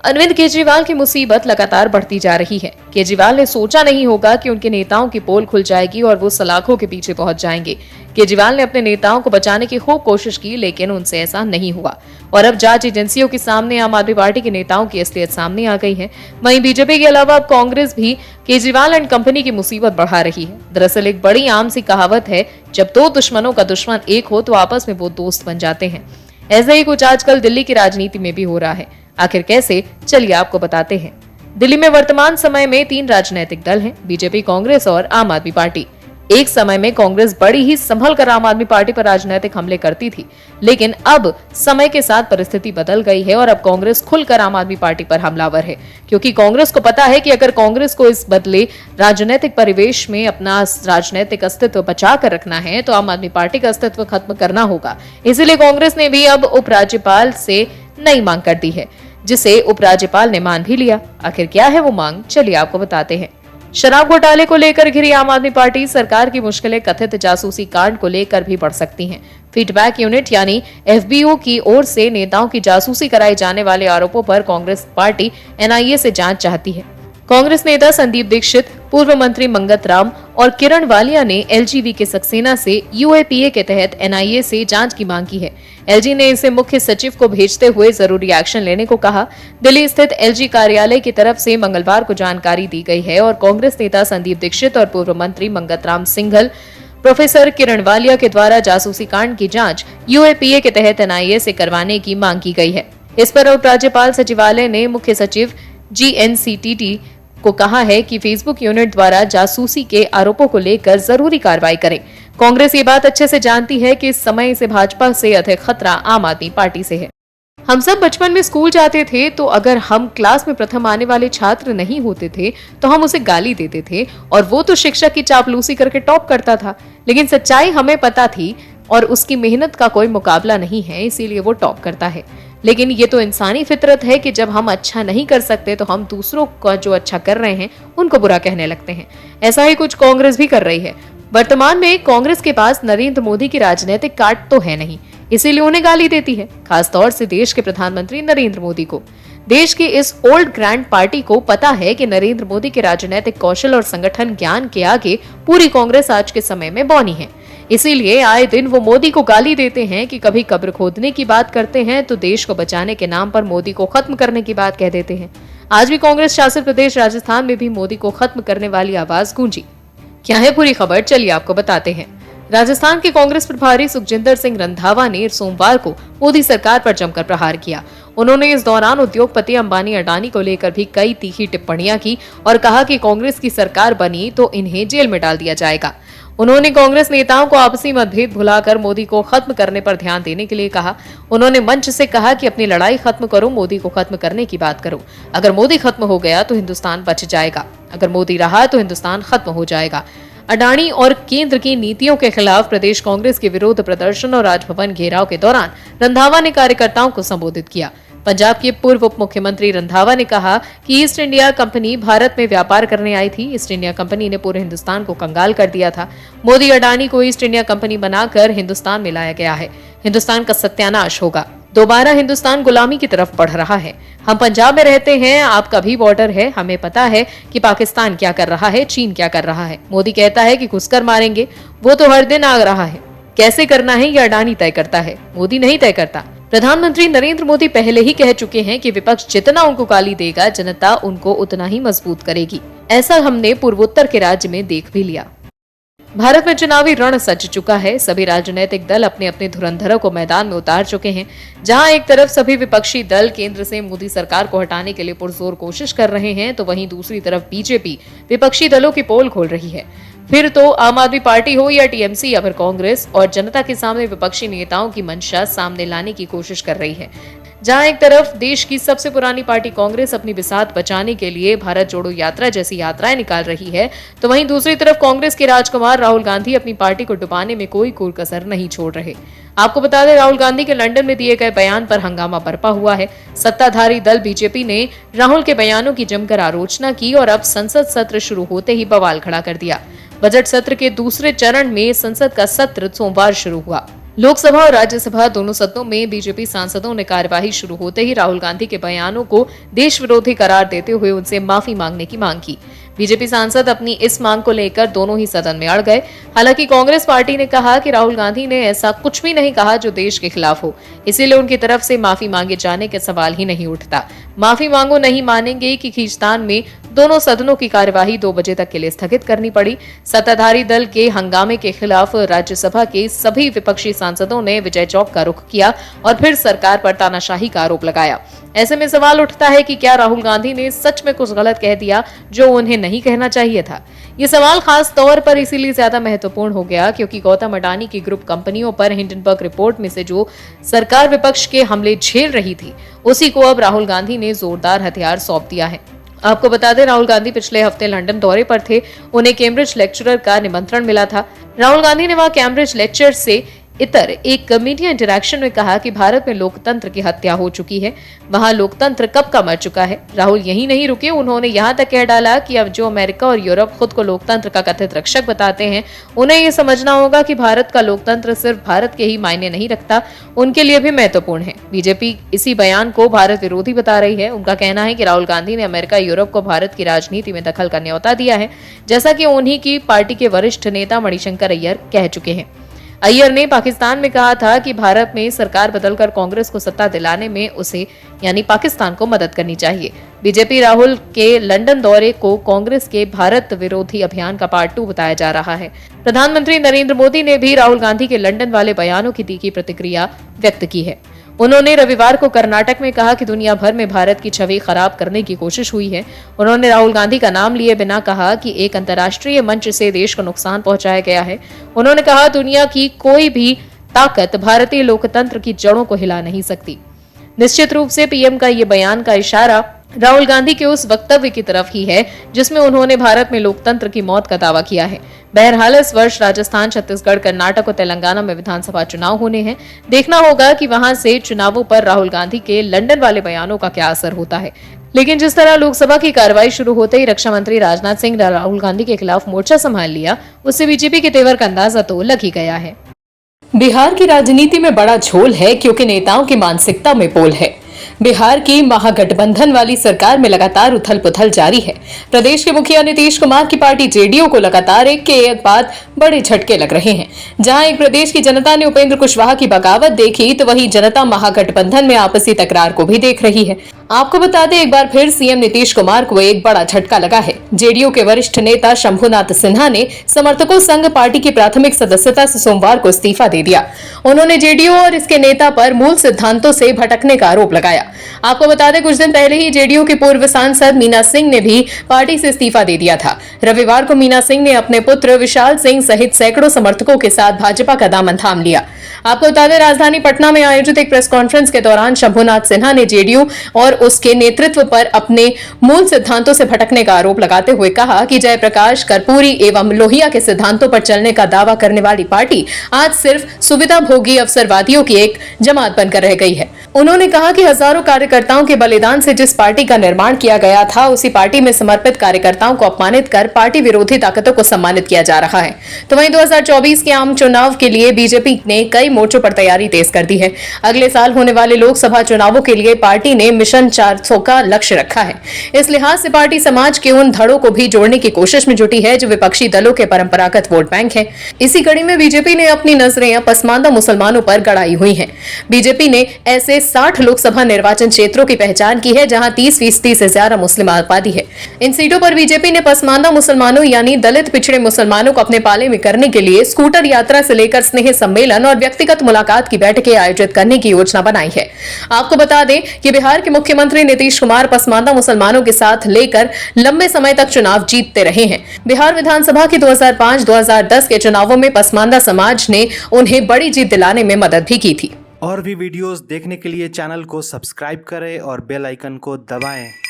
अरविंद केजरीवाल की मुसीबत लगातार बढ़ती जा रही है। केजरीवाल ने सोचा नहीं होगा कि उनके नेताओं की पोल खुल जाएगी और वो सलाखों के पीछे पहुंच जाएंगे। केजरीवाल ने अपने नेताओं को बचाने की खूब कोशिश की, लेकिन उनसे ऐसा नहीं हुआ और अब जांच एजेंसियों के सामने आम आदमी पार्टी के नेताओं की असलियत सामने आ गई है। वहीं बीजेपी के अलावा अब कांग्रेस भी केजरीवाल एंड कंपनी की मुसीबत बढ़ा रही है। दरअसल एक बड़ी आम सी कहावत है, जब दो दुश्मनों का दुश्मन एक हो तो आपस में वो दोस्त बन जाते हैं। ऐसा ही कुछ आजकल दिल्ली की राजनीति में भी हो रहा है। आखिर कैसे, चलिए आपको बताते हैं। दिल्ली में वर्तमान समय में 3 राजनीतिक दल हैं, बीजेपी, कांग्रेस और आम आदमी पार्टी। एक समय में कांग्रेस बड़ी ही संभल कर आम आदमी पार्टी पर राजनीतिक हमले करती थी, लेकिन अब समय के साथ परिस्थिति बदल गई है और अब कांग्रेस खुलकर आम आदमी पार्टी पर हमलावर है, क्योंकि कांग्रेस को पता है कि अगर कांग्रेस को इस बदले राजनीतिक परिवेश में अपना राजनीतिक अस्तित्व बचा कर रखना है तो आम आदमी पार्टी का अस्तित्व खत्म करना होगा। इसीलिए कांग्रेस ने भी अब उपराज्यपाल से नई मांग कर दी है, जिसे उपराज्यपाल ने मान भी लिया। आखिर क्या है वो मांग, चलिए आपको बताते हैं। शराब घोटाले को लेकर घिरी आम आदमी पार्टी सरकार की मुश्किलें कथित जासूसी कांड को लेकर भी बढ़ सकती हैं। फीडबैक यूनिट यानी एफबीओ की ओर से नेताओं की जासूसी कराए जाने वाले आरोपों पर कांग्रेस पार्टी एनआईए से जांच चाहती है। कांग्रेस नेता संदीप दीक्षित, पूर्व मंत्री मंगत राम और किरण वालिया ने एलजीवी के सक्सेना से यूएपीए के तहत एनआईए से जांच की मांग की है। एलजी ने इसे मुख्य सचिव को भेजते हुए जरूरी एक्शन लेने को कहा। दिल्ली स्थित एलजी कार्यालय की तरफ से मंगलवार को जानकारी दी गई है और कांग्रेस नेता संदीप दीक्षित और पूर्व मंत्री मंगत राम सिंघल, प्रोफेसर किरण वालिया के द्वारा जासूसी कांड की जांच यूएपीए के तहत एनआईए से करवाने की मांग की गई है। इस पर उपराज्यपाल सचिवालय ने मुख्य सचिव जीएनसीटीटी को कहा है कि फेसबुक यूनिट द्वारा जासूसी के आरोपों को लेकर जरूरी कार्रवाई करें। कांग्रेस ये बात अच्छे से जानती है कि इस समय से भाजपा से अधिक खतरा आम आदमी पार्टी से है। हम सब बचपन में स्कूल जाते थे तो अगर हम क्लास में प्रथम आने वाले छात्र नहीं होते थे तो हम उसे गाली देते थे और वो तो शिक्षक की चापलूसी करके टॉप करता था, लेकिन सच्चाई हमें पता थी और उसकी मेहनत का कोई मुकाबला नहीं है, इसीलिए वो टॉप करता है। लेकिन ये तो इंसानी फितरत है कि जब हम अच्छा नहीं कर सकते तो हम दूसरों का जो अच्छा कर रहे हैं उनको बुरा कहने लगते हैं। ऐसा ही कुछ कांग्रेस भी कर रही है। वर्तमान में कांग्रेस के पास नरेंद्र मोदी की राजनीतिक कार्ड तो है नहीं, इसीलिए उन्हें गाली देती है, खासतौर से देश के प्रधानमंत्री नरेंद्र मोदी को। देश की इस ओल्ड ग्रैंड पार्टी को पता है कि नरेंद्र मोदी के राजनीतिक कौशल और संगठन ज्ञान के आगे पूरी कांग्रेस आज के समय में बौनी है। इसीलिए आए दिन वो मोदी को गाली देते हैं कि कभी कब्र खोदने की बात करते हैं तो देश को बचाने के नाम पर मोदी को खत्म करने की बात कह देते हैं। आज भी कांग्रेस शासित प्रदेश राजस्थान में भी मोदी को खत्म करने वाली आवाज गूंजी। क्या है पूरी खबर, चलिए आपको बताते हैं। राजस्थान के कांग्रेस प्रभारी सुखजिंदर सिंह रंधावा ने सोमवार को मोदी सरकार पर जमकर प्रहार किया। उन्होंने इस दौरान उद्योगपति अंबानी अडानी को लेकर भी कई तीखी टिप्पणियां की और कहा कि कांग्रेस की सरकार बनी तो इन्हें जेल में डाल दिया जाएगा। उन्होंने कांग्रेस नेताओं को आपसी मतभेद भुलाकर मोदी को खत्म करने पर ध्यान देने के लिए कहा। उन्होंने मंच से कहा कि अपनी लड़ाई खत्म करो, मोदी को खत्म करने की बात करो। अगर मोदी खत्म हो गया तो हिंदुस्तान बच जाएगा, अगर मोदी रहा तो हिंदुस्तान खत्म हो जाएगा। अडानी और केंद्र की नीतियों के खिलाफ प्रदेश कांग्रेस के विरोध प्रदर्शन और राजभवन घेराव के दौरान रंधावा ने कार्यकर्ताओं को संबोधित किया। पंजाब के पूर्व उप मुख्यमंत्री रंधावा ने कहा कि ईस्ट इंडिया कंपनी भारत में व्यापार करने आई थी। ईस्ट इंडिया कंपनी ने पूरे हिंदुस्तान को कंगाल कर दिया था। मोदी अडानी को ईस्ट इंडिया कंपनी बनाकर हिंदुस्तान में लाया गया है। हिंदुस्तान का सत्यानाश होगा। दोबारा हिंदुस्तान गुलामी की तरफ बढ़ रहा है। हम पंजाब में रहते हैं, आपका भी बॉर्डर है, हमें पता है कि पाकिस्तान क्या कर रहा है, चीन क्या कर रहा है। मोदी कहता है कि घुसकर मारेंगे, वो तो हर दिन आ रहा है। कैसे करना है ये अडानी तय करता है, मोदी नहीं तय करता। प्रधानमंत्री नरेंद्र मोदी पहले ही कह चुके हैं कि विपक्ष जितना उनको गाली देगा, जनता उनको उतना ही मजबूत करेगी। ऐसा हमने पूर्वोत्तर के राज्य में देख भी लिया। भारत में चुनावी रण सज चुका है। सभी राजनीतिक दल अपने अपने धुरंधरों को मैदान में उतार चुके हैं। जहां एक तरफ सभी विपक्षी दल केंद्र से मोदी सरकार को हटाने के लिए पुरजोर कोशिश कर रहे हैं, तो वहीं दूसरी तरफ बीजेपी विपक्षी दलों की पोल खोल रही है। फिर तो आम आदमी पार्टी हो या टीएमसी या फिर कांग्रेस, और जनता के सामने विपक्षी नेताओं की मंशा सामने लाने की कोशिश कर रही है। जहां एक तरफ देश की सबसे पुरानी पार्टी कांग्रेस अपनी बिसात बचाने के लिए भारत जोड़ो यात्रा जैसी यात्राएं निकाल रही है, तो वहीं दूसरी तरफ कांग्रेस के राजकुमार राहुल गांधी अपनी पार्टी को डुबाने में कोई कसर नहीं छोड़ रहे। आपको बता दें, राहुल गांधी के लंदन में दिए गए बयान पर हंगामा बरपा हुआ है। सत्ताधारी दल बीजेपी ने राहुल के बयानों की जमकर आलोचना की और अब संसद सत्र शुरू होते ही बवाल खड़ा कर दिया। बजट सत्र के दूसरे चरण में संसद का सत्र सोमवार शुरू हुआ। लोकसभा और राज्यसभा दोनों सदनों में बीजेपी सांसदों ने कार्यवाही शुरू होते ही राहुल गांधी के बयानों को देश विरोधी करार देते हुए उनसे माफी मांगने की मांग की। बीजेपी सांसद अपनी इस मांग को लेकर दोनों ही सदन में अड़ गए। हालांकि कांग्रेस पार्टी ने कहा कि राहुल गांधी ने ऐसा कुछ भी नहीं कहा जो देश के खिलाफ हो, इसीलिए उनकी तरफ से माफी मांगे जाने के सवाल ही नहीं उठता। माफी मांगो नहीं मानेंगे कि खींचतान में दोनों सदनों की कार्यवाही 2 बजे तक के लिए स्थगित करनी पड़ी। सत्ताधारी दल के हंगामे के खिलाफ राज्यसभा के सभी विपक्षी सांसदों ने विजय चौक का रुख किया और फिर सरकार पर तानाशाही का आरोप लगाया। ऐसे में सवाल उठता है कि क्या राहुल गांधी ने सच में कुछ गलत कह दिया जो उन्हें नहीं कहना चाहिए था। ये सवाल खास तौर पर इसीलिए ज्यादा महत्वपूर्ण हो गया क्योंकि गौतम अडानी की ग्रुप कंपनियों पर हिंडनबर्ग रिपोर्ट में से जो सरकार विपक्ष के हमले झेल रही थी, उसी को अब राहुल गांधी ने जोरदार हथियार सौंप दिया है। आपको बता दें, राहुल गांधी पिछले हफ्ते लंदन दौरे पर थे। उन्हें कैम्ब्रिज लेक्चरर का निमंत्रण मिला था। राहुल गांधी ने वहां कैम्ब्रिज लेक्चर से इतर एक मीडिया इंटरैक्शन में कहा कि भारत में लोकतंत्र की हत्या हो चुकी है, वहां लोकतंत्र कब का मर चुका है। राहुल यही नहीं रुके, उन्होंने यहां तक कह डाला कि अब जो अमेरिका और यूरोप खुद को लोकतंत्र का कथित रक्षक बताते हैं, उन्हें यह समझना होगा कि भारत का लोकतंत्र सिर्फ भारत के ही मायने नहीं रखता, उनके लिए भी महत्वपूर्ण है। बीजेपी इसी बयान को भारत विरोधी बता रही है। उनका कहना है कि राहुल गांधी ने अमेरिका यूरोप को भारत की राजनीति में दखल का न्योता दिया है, जैसा कि उन्हीं की पार्टी के वरिष्ठ नेता मणिशंकर अय्यर कह चुके हैं। अय्यर ने पाकिस्तान में कहा था कि भारत में सरकार बदलकर कांग्रेस को सत्ता दिलाने में उसे यानी पाकिस्तान को मदद करनी चाहिए। बीजेपी राहुल के लंदन दौरे को कांग्रेस के भारत विरोधी अभियान का पार्ट 2 बताया जा रहा है। प्रधानमंत्री नरेंद्र मोदी ने भी राहुल गांधी के लंदन वाले बयानों की तीखी प्रतिक्रिया व्यक्त की है। उन्होंने रविवार को कर्नाटक में कहा कि दुनिया भर में भारत की छवि खराब करने की कोशिश हुई है। उन्होंने राहुल गांधी का नाम लिए बिना कहा कि एक अंतर्राष्ट्रीय मंच से देश को नुकसान पहुंचाया गया है। उन्होंने कहा, दुनिया की कोई भी ताकत भारतीय लोकतंत्र की जड़ों को हिला नहीं सकती। निश्चित रूप से पीएम का ये बयान का इशारा राहुल गांधी के उस वक्तव्य की तरफ ही है जिसमें उन्होंने भारत में लोकतंत्र की मौत का दावा किया है। बहरहाल इस वर्ष राजस्थान, छत्तीसगढ़, कर्नाटक और तेलंगाना में विधानसभा चुनाव होने हैं। देखना होगा कि वहां से चुनावों पर राहुल गांधी के लंदन वाले बयानों का क्या असर होता है। लेकिन जिस तरह लोकसभा की कार्रवाई शुरू होते ही रक्षा मंत्री राजनाथ सिंह ने राहुल गांधी के खिलाफ मोर्चा संभाल लिया, उससे बीजेपी के तेवर का अंदाजा तो लग ही गया है। बिहार की राजनीति में बड़ा झोल है क्योंकि नेताओं की मानसिकता में पोल है। बिहार की महागठबंधन वाली सरकार में लगातार उथल पुथल जारी है। प्रदेश के मुखिया नीतीश कुमार की पार्टी जेडीयू को लगातार एक के एक बाद बड़े झटके लग रहे हैं। जहां एक प्रदेश की जनता ने उपेंद्र कुशवाहा की बगावत देखी, तो वहीं जनता महागठबंधन में आपसी तकरार को भी देख रही है। आपको बता दें, एक बार फिर सीएम नीतीश कुमार को एक बड़ा झटका लगा है। जेडीयू के वरिष्ठ नेता शंभुनाथ सिन्हा ने समर्थकों संघ पार्टी की प्राथमिक सदस्यता से सोमवार को इस्तीफा दे दिया। उन्होंने जेडीयू और इसके नेता पर मूल सिद्धांतों से भटकने का आरोप लगाया। आपको बता दें, कुछ दिन पहले ही जेडीयू की पूर्व सांसद मीना सिंह ने भी पार्टी से इस्तीफा दे दिया था। रविवार को मीना सिंह ने अपने पुत्र विशाल सिंह सहित सैकड़ों समर्थकों के साथ भाजपा का दामन थाम लिया। आपको बता दें, राजधानी पटना में आयोजित एक प्रेस कॉन्फ्रेंस के दौरान शंभुनाथ सिन्हा ने जेडीयू और उसके नेतृत्व पर अपने मूल सिद्धांतों से भटकने का आरोप लगाते हुए कहा कि जयप्रकाश, कर्पूरी एवं लोहिया के सिद्धांतों पर चलने का दावा करने वाली पार्टी आज सिर्फ सुविधा भोगी अवसरवादियों की एक जमात बनकर रह गई है। उन्होंने कहा कि हजारों कार्यकर्ताओं के बलिदान से जिस पार्टी का निर्माण किया गया था, उसी पार्टी में समर्पित कार्यकर्ताओं को अपमानित कर पार्टी विरोधी ताकतों को सम्मानित किया जा रहा है। तो वहीं 2024 के आम चुनाव के लिए बीजेपी ने कई मोर्चों पर तैयारी तेज कर दी है। अगले साल होने वाले लोकसभा चुनावों के लिए पार्टी ने मिशन 400 का लक्ष्य रखा है। इस लिहाज से पार्टी समाज के उन धड़ों को भी जोड़ने की कोशिश में जुटी है जो विपक्षी दलों के परंपरागत वोट बैंक है। इसी कड़ी में बीजेपी ने अपनी नजरें पसमानदा मुसलमानों पर गड़ाई हुई हैं। बीजेपी ने ऐसे 60 लोकसभा निर्वाचन क्षेत्रों की पहचान की है जहां 30% से ज्यादा मुस्लिम आबादी है। इन सीटों पर बीजेपी ने पसमानदा मुसलमानों यानी दलित पिछड़े मुसलमानों को अपने पाले में करने के लिए स्कूटर यात्रा से लेकर स्नेह सम्मेलन और व्यक्तिगत मुलाकात की बैठकें आयोजित करने की योजना बनाई है। आपको बता दें कि बिहार के मुख्यमंत्री नीतीश कुमार पसमानदा मुसलमानों के साथ लेकर लंबे समय तक चुनाव जीतते रहे हैं। बिहार विधानसभा के 2005-2010 के चुनावों में पसमानदा समाज ने उन्हें बड़ी जीत दिलाने में मदद भी की थी। और भी वीडियोस देखने के लिए चैनल को सब्सक्राइब करें और बेल आइकन को दबाएं।